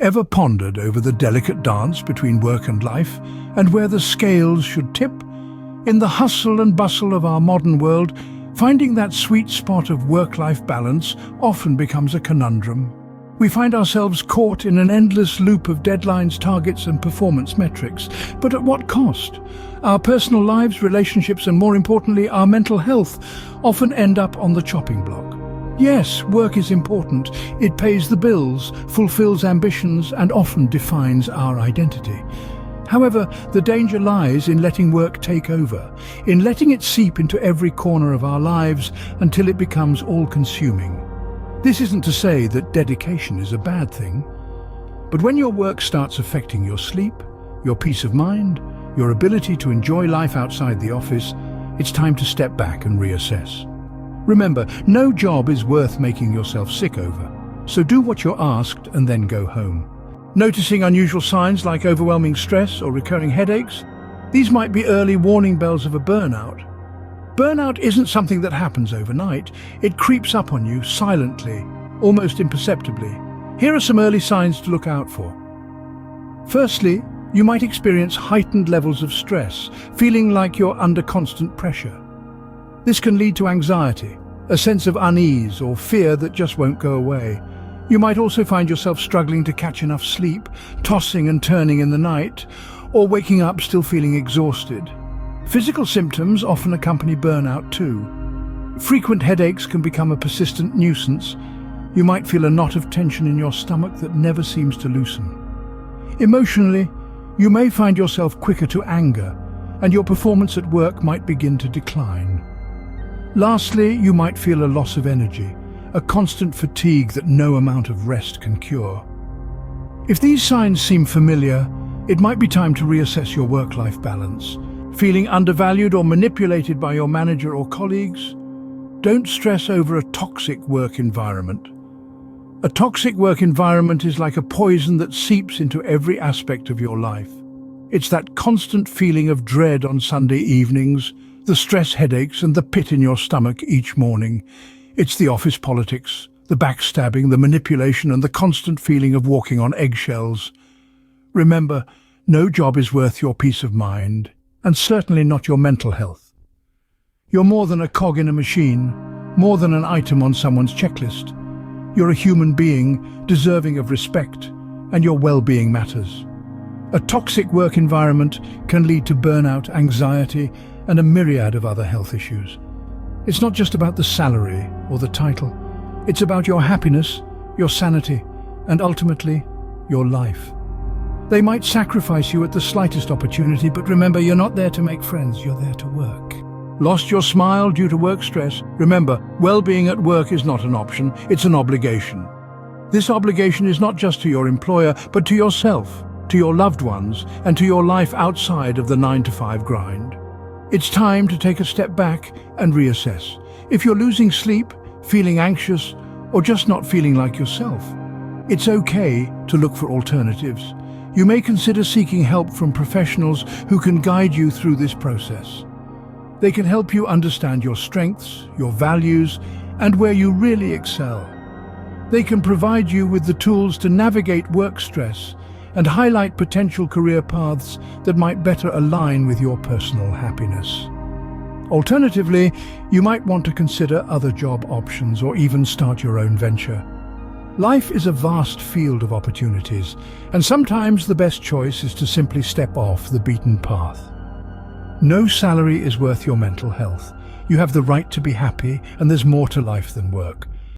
Ever pondered over the delicate dance between work and life, and where the scales should tip? In the hustle and bustle of our modern world, finding that sweet spot of work-life balance often becomes a conundrum. We find ourselves caught in an endless loop of deadlines, targets and performance metrics. But at what cost? Our personal lives, relationships and, more importantly, our mental health often end up on the chopping block. Yes, work is important. It pays the bills, fulfills ambitions and often defines our identity. However, the danger lies in letting work take over, in letting it seep into every corner of our lives until it becomes all-consuming. This isn't to say that dedication is a bad thing, but when your work starts affecting your sleep, your peace of mind, your ability to enjoy life outside the office, it's time to step back and reassess. Remember, no job is worth making yourself sick over, so do what you're asked and then go home. Noticing unusual signs like overwhelming stress or recurring headaches? These might be early warning bells of a burnout. Burnout isn't something that happens overnight. It creeps up on you silently, almost imperceptibly. Here are some early signs to look out for. Firstly, you might experience heightened levels of stress, feeling like you're under constant pressure. This can lead to anxiety, a sense of unease or fear that just won't go away. You might also find yourself struggling to catch enough sleep, tossing and turning in the night, or waking up still feeling exhausted. Physical symptoms often accompany burnout too. Frequent headaches can become a persistent nuisance. You might feel a knot of tension in your stomach that never seems to loosen. Emotionally, you may find yourself quicker to anger, and your performance at work might begin to decline. Lastly, you might feel a loss of energy, a constant fatigue that no amount of rest can cure. If these signs seem familiar, it might be time to reassess your work-life balance. Feeling undervalued or manipulated by your manager or colleagues? Don't stress over a toxic work environment. A toxic work environment is like a poison that seeps into every aspect of your life. It's that constant feeling of dread on Sunday evenings, the stress headaches and the pit in your stomach each morning. It's the office politics, the backstabbing, the manipulation and the constant feeling of walking on eggshells. Remember, no job is worth your peace of mind, and certainly not your mental health. You're more than a cog in a machine, more than an item on someone's checklist. You're a human being, deserving of respect, and your well-being matters. A toxic work environment can lead to burnout, anxiety, and a myriad of other health issues. It's not just about the salary or the title. It's about your happiness, your sanity, and ultimately, your life. They might sacrifice you at the slightest opportunity, but remember, you're not there to make friends, you're there to work. Lost your smile due to work stress? Remember, well-being at work is not an option, it's an obligation. This obligation is not just to your employer, but to yourself, to your loved ones, and to your life outside of the 9-to-5 grind. It's time to take a step back and reassess. If you're losing sleep, feeling anxious, or just not feeling like yourself, it's okay to look for alternatives. You may consider seeking help from professionals who can guide you through this process. They can help you understand your strengths, your values, and where you really excel. They can provide you with the tools to navigate work stress and highlight potential career paths that might better align with your personal happiness. Alternatively, you might want to consider other job options or even start your own venture. Life is a vast field of opportunities, and sometimes the best choice is to simply step off the beaten path. No salary is worth your mental health. You have the right to be happy, and there's more to life than work.